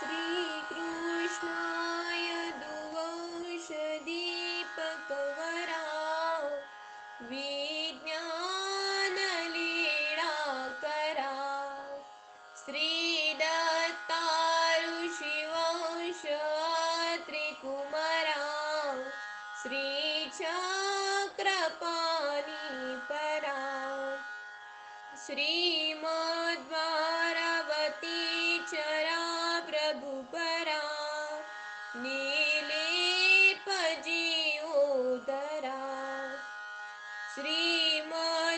श्रीकृष्णाय दुवंशदीपकवरा विज्ञानलीळा करा श्रीदत्ताऋषिवंश त्रिकुमरा श्रीचक्रपाणि परा श्रीमद्भारवती चरा प्रभुपरा नीलेपजीवोदरा श्रीमच्चक्रधरा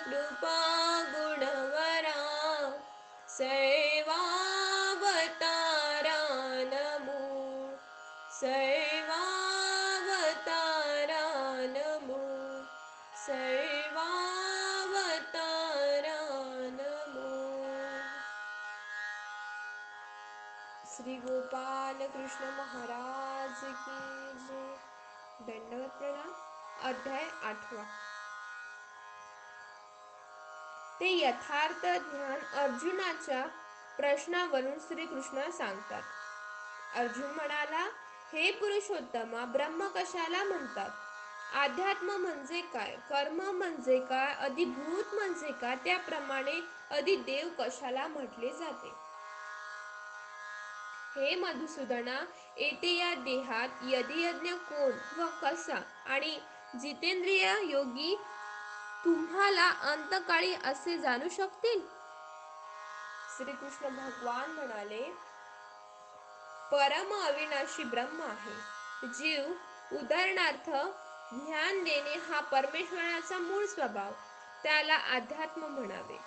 कृपा गुणवरा सर्वावतारा नमो सर्वावतारा नमो सर्वावतारा नमो। श्री गोपाल कृष्ण महाराज की जय। दंडवत प्रणाम। अध्याय 8। ते यथार्थ ज्ञान अर्जुनाच्या प्रश्नावरून श्रीकृष्ण सांगतात। अर्जुन म्हणाला, हे पुरुषोत्तमा, ब्रह्म कशाला म्हणतात? अध्यात्म म्हणजे काय? कर्म म्हणजे काय? अधिभूत म्हणजे काय? त्याप्रमाणे अधिदेव कशाला म्हटले जाते? हे मधुसूदना, येथे या देहात यज्ञ कोण व कसा आणि जितेंद्रिय योगी तुम्हाला अंतकाळी असे जाणू शकतील? श्रीकृष्ण भगवान म्हणाले, परम अविनाशी ब्रह्म आहे। जीव उदाहरणार्थ ज्ञान देणे हा परमेश्वराचा मूळ स्वभाव, त्याला अध्यात्म म्हणावे।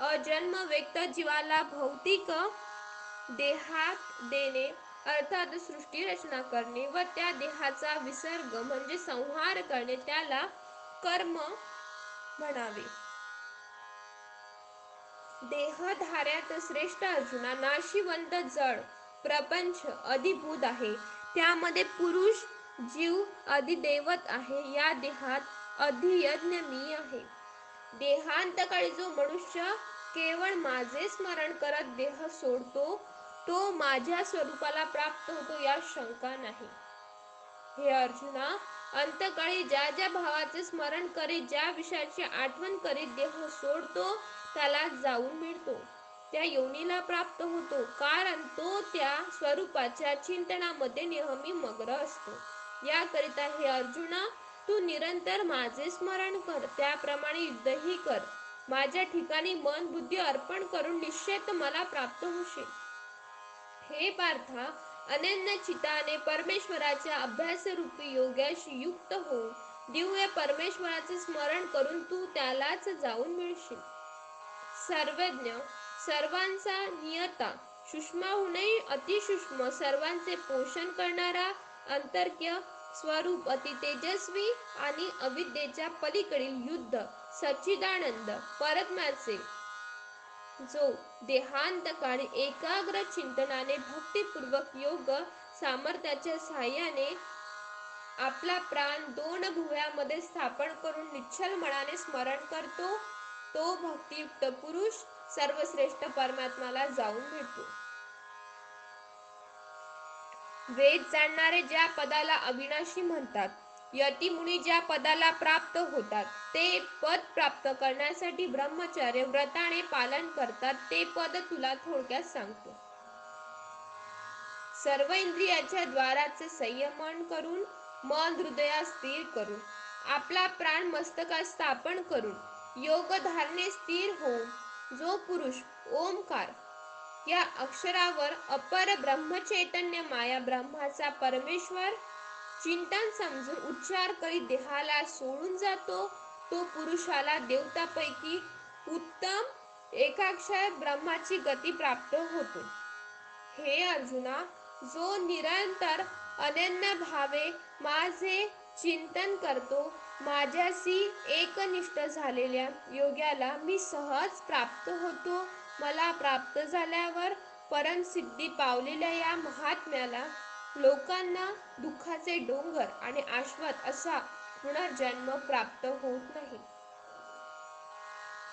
अजन्म व्यक्त जीवाला भौतिक देहात देणे अर्थात सृष्टी रचना करणे व त्या देहाचा विसर्ग म्हणजे संहार करणे त्याला कर्म म्हणावे। देहधार्यात श्रेष्ठ अर्जुना, नाशिवंत जड प्रपंच अधिभूत आहे, त्यामध्ये पुरुष जीव अधिदैवत आहे, या देहात अधियज्ञ मी आहे। देहांतकाळी जो मनुष्य केवळ माझे स्मरण करत देह सोडतो तो माझ्या स्वरूपाला प्राप्त होतो, यात शंका नाही। हे अर्जुना, अंतकाळी ज्या ज्या भावाचे स्मरण करीत, ज्या विषयाची आठवण करीत देह सोडतो त्याला जाऊन मिळतो, त्या योनीला प्राप्त होतो, कारण तो त्या स्वरूपाच्या चिंतनामध्ये नेहमी मग्न असतो। याकरिता हे अर्जुना, तू निरंतर माझे स्मरण कर, त्याप्रमाणे युद्धही कर, माझ्या ठिकाणी मन बुद्धी अर्पण करून निश्चित मला प्राप्त होशील। हे पार्था, अनन्य चित्ताने परमेश्वराच्या अभ्यासरूपी योगाशी युक्त होऊन दिव्य परमेश्वराचे स्मरण करून तू त्यालाच जाऊन मिळशील। सर्वज्ञ, सर्वांचा नियता, सूक्ष्माहूनही अतिसूक्ष्म, सर्वांचे पोषण करणारा, अंतर्ज्ञ स्वरूप, अति तेजस्वी आणि अविद्येच्या पलीकडील युद्ध सच्चिदानंद परमात्म्याचे, जो देहांतकाळी एकाग्र चिंतनाने भक्तिपूर्वक योग सामर्थ्याच्या साहाय्याने आपला प्राण दोन भुवयामध्ये स्थापन करून निश्चल मनाने स्मरण करतो, तो भक्तियुक्त पुरुष सर्वश्रेष्ठ परमात्म्याला जाऊन भेटतो। वेद जाणणारे ज्या पदाला अविनाशी म्हणतात, यतिमुनी ज्या पदाला प्राप्त होतात, ते पद प्राप्त करण्यासाठी ब्रह्मचर्य व्रताने पालन करतात, ते पद तुला थोडक्यात सांगतो। सर्व इंद्रियाच्या द्वाराचे संयमन करून, मन हृदयात स्थिर करून, आपला प्राण मस्तकात स्थापन करून, योग धारणे स्थिर होऊन, जो पुरुष ओमकार या अक्षरावर अपर ब्रह्मचैतन्य माया ब्रह्माचा परमेश्वर चिंतन समजून उच्चार करीत देहाला सोडून जातो, तो पुरुषाला देवतापैकी उत्तम एकाक्षर ब्रह्माची गती प्राप्त होतो। हे अर्जुना, जो निरंतर अनन्य भावे माझे चिंतन करतो, माझ्याशी एकनिष्ठ झालेल्या योग्याला मी सहज प्राप्त होतो। मला प्राप्त झाल्यावर परमसिद्धी पावलेल्या या महात्म्याला लोकांना दुःखाचे डोंगर आणि शाश्वत असा पुनर्जन्म प्राप्त होत नाही।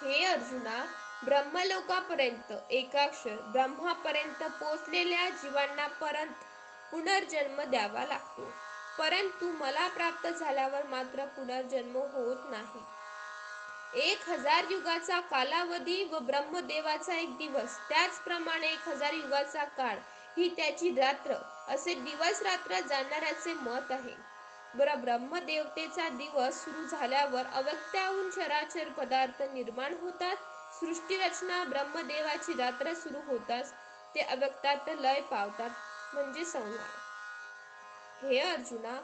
हे अर्जुना, ब्रह्मलोकापर्यंत एकाक्षर ब्रह्मापर्यंत पोचलेल्या जीवांना परत पुनर्जन्म द्यावा लागतो, परंतु मला प्राप्त झाल्यावर मात्र पुनर्जन्म होत नाही. 1000 युगाचा कालावधी व ब्रह्मदेवाचा एक दिवस, त्याचप्रमाणे 1000 युगाचा काळ ही त्याची रात्र, असे दिवस रात्र जाणणाऱ्याचे मत आहे. ब्रह्मदेवतेचा दिवस सुरू झाल्यावर अव्यक्ताहून चराचर पदार्थ निर्माण होतात. सृष्टी रचना ब्रह्मदेवाची रात्र सुरू होताच ते अव्यक्तात लय पावतात, म्हणजे संहार. हे अर्जुना,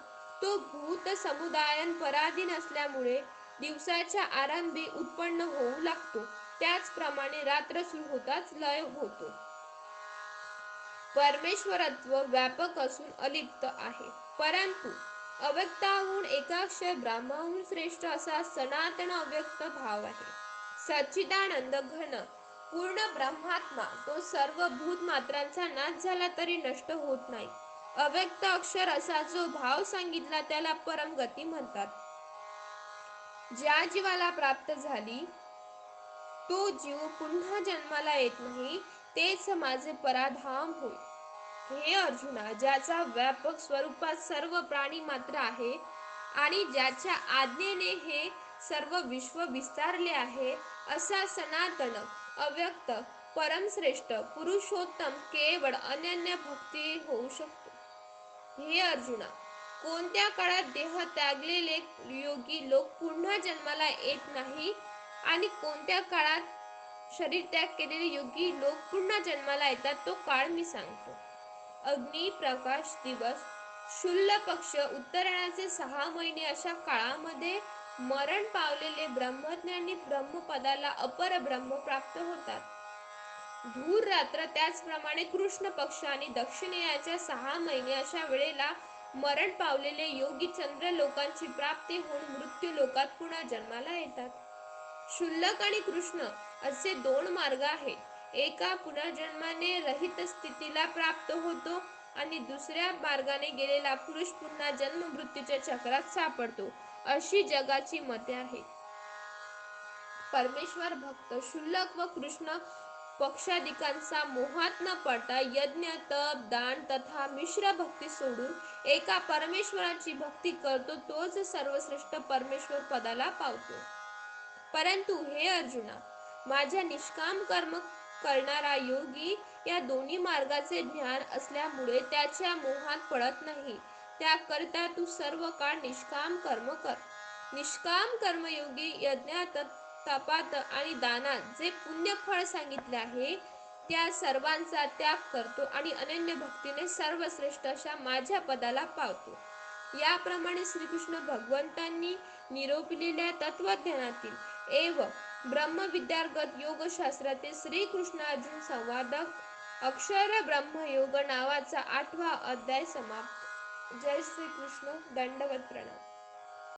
तो भूत समुदायान पराधीन असल्यामुळे दिवसाच्या आरंभी उत्पन्न होऊ लागतो, त्याचप्रमाणे रात्र सुरू होताच लय होतो. परमेश्वरत्व व्यापक असून अलिप्त आहे, परंतु अव्यक्ताहून एकाक्षर ब्रह्माहून श्रेष्ठ असा सनातन अव्यक्त भाव आहे. सच्चिदानंद घन पूर्ण ब्रह्मात्मा, तो सर्व भूत मात्रांचा नाश झाला तरी नष्ट होत नाही. अव्यक्त अक्षर असा जो भाव सांगितला त्याला परमगती म्हणतात. ज्या जीवाला प्राप्त झाली तो जीव पुन्हा जन्माला येत नाही, तेच माझे पराधाम होय. हे अर्जुना, ज्याचा व्यापक स्वरूपात सर्व प्राणी मात्र आहे आणि ज्याच्या आज्ञेने हे सर्व विश्व विस्तारले आहे, असा सनातन अव्यक्त परमश्रेष्ठ पुरुषोत्तम केवळ अनन्य भक्ती होऊ शकतो. हे अर्जुना, कोणत्या काळात देह त्यागलेले योगी लोक पुन्हा जन्माला येत नाही आणि कोणत्या काळात शरीर त्याग केलेले योगी लोक पुन्हा जन्माला येतात, तो काळ मी सांगतो. अग्नी प्रकाश दिवस, शुल्ल पक्ष, उत्तरायणाचे 6 महिने अशा काळामध्ये मरण पावलेले ब्रह्मज्ञानी ब्रह्मपदाला अपर ब्रह्म प्राप्त होतात. धूर रात्र, त्याचप्रमाणे कृष्ण पक्ष आणि दक्षिणेयाच्या 6 महिने अशा वेळेला मरण पावलेले योगी चंद्र लोकांची प्राप्ती होऊन मृत्यू लोकात पुन्हा जन्माला येतात. शुल्लक आणि कृष्ण असे 2 मार्ग आहेत. एका पुनर्जन्माने रहित स्थितीला प्राप्त होतो आणि दुसऱ्या मार्गाने गेलेला पुरुष पुन्हा जन्म मृत्यूच्या चक्रात सापडतो, अशी जगाची मते आहेत. परमेश्वर भक्त शुल्लक व कृष्ण पक्षाधिकांचा मोहात न पडता यज्ञ, तप, दान तथा मिश्र भक्ती सोडून एका परमेश्वराची भक्ती करतो, तोच सर्वश्रेष्ठ परमेश्वर पदाला पावतो. परंतु हे अर्जुना, माझ्या निष्काम कर्म करणारा योगी या दोन्ही मार्गाचे ज्ञान असल्यामुळे त्याच्या मोहात पडत नाही. त्याकरिता तू सर्व काळ निष्काम कर्म कर. निष्काम कर्मयोगी यज्ञात, तपात आणि दानात जे पुण्य फळ सांगितले आहे त्या सर्वांचा त्याग करतो आणि अनन्य भक्तीने सर्वश्रेष्ठ अशा माझ्या पदाला पावतो. याप्रमाणे श्रीकृष्ण भगवंतांनी निरूपिलेल्या तत्वज्ञानातील एव ब्रह्मविद्यार्गत योगशास्त्रातील श्रीकृष्ण अर्जुन संवाद अक्षर ब्रह्मयोग नावाचा 8वा अध्याय समाप्त. जय श्री कृष्ण. दंडवत प्रणाम.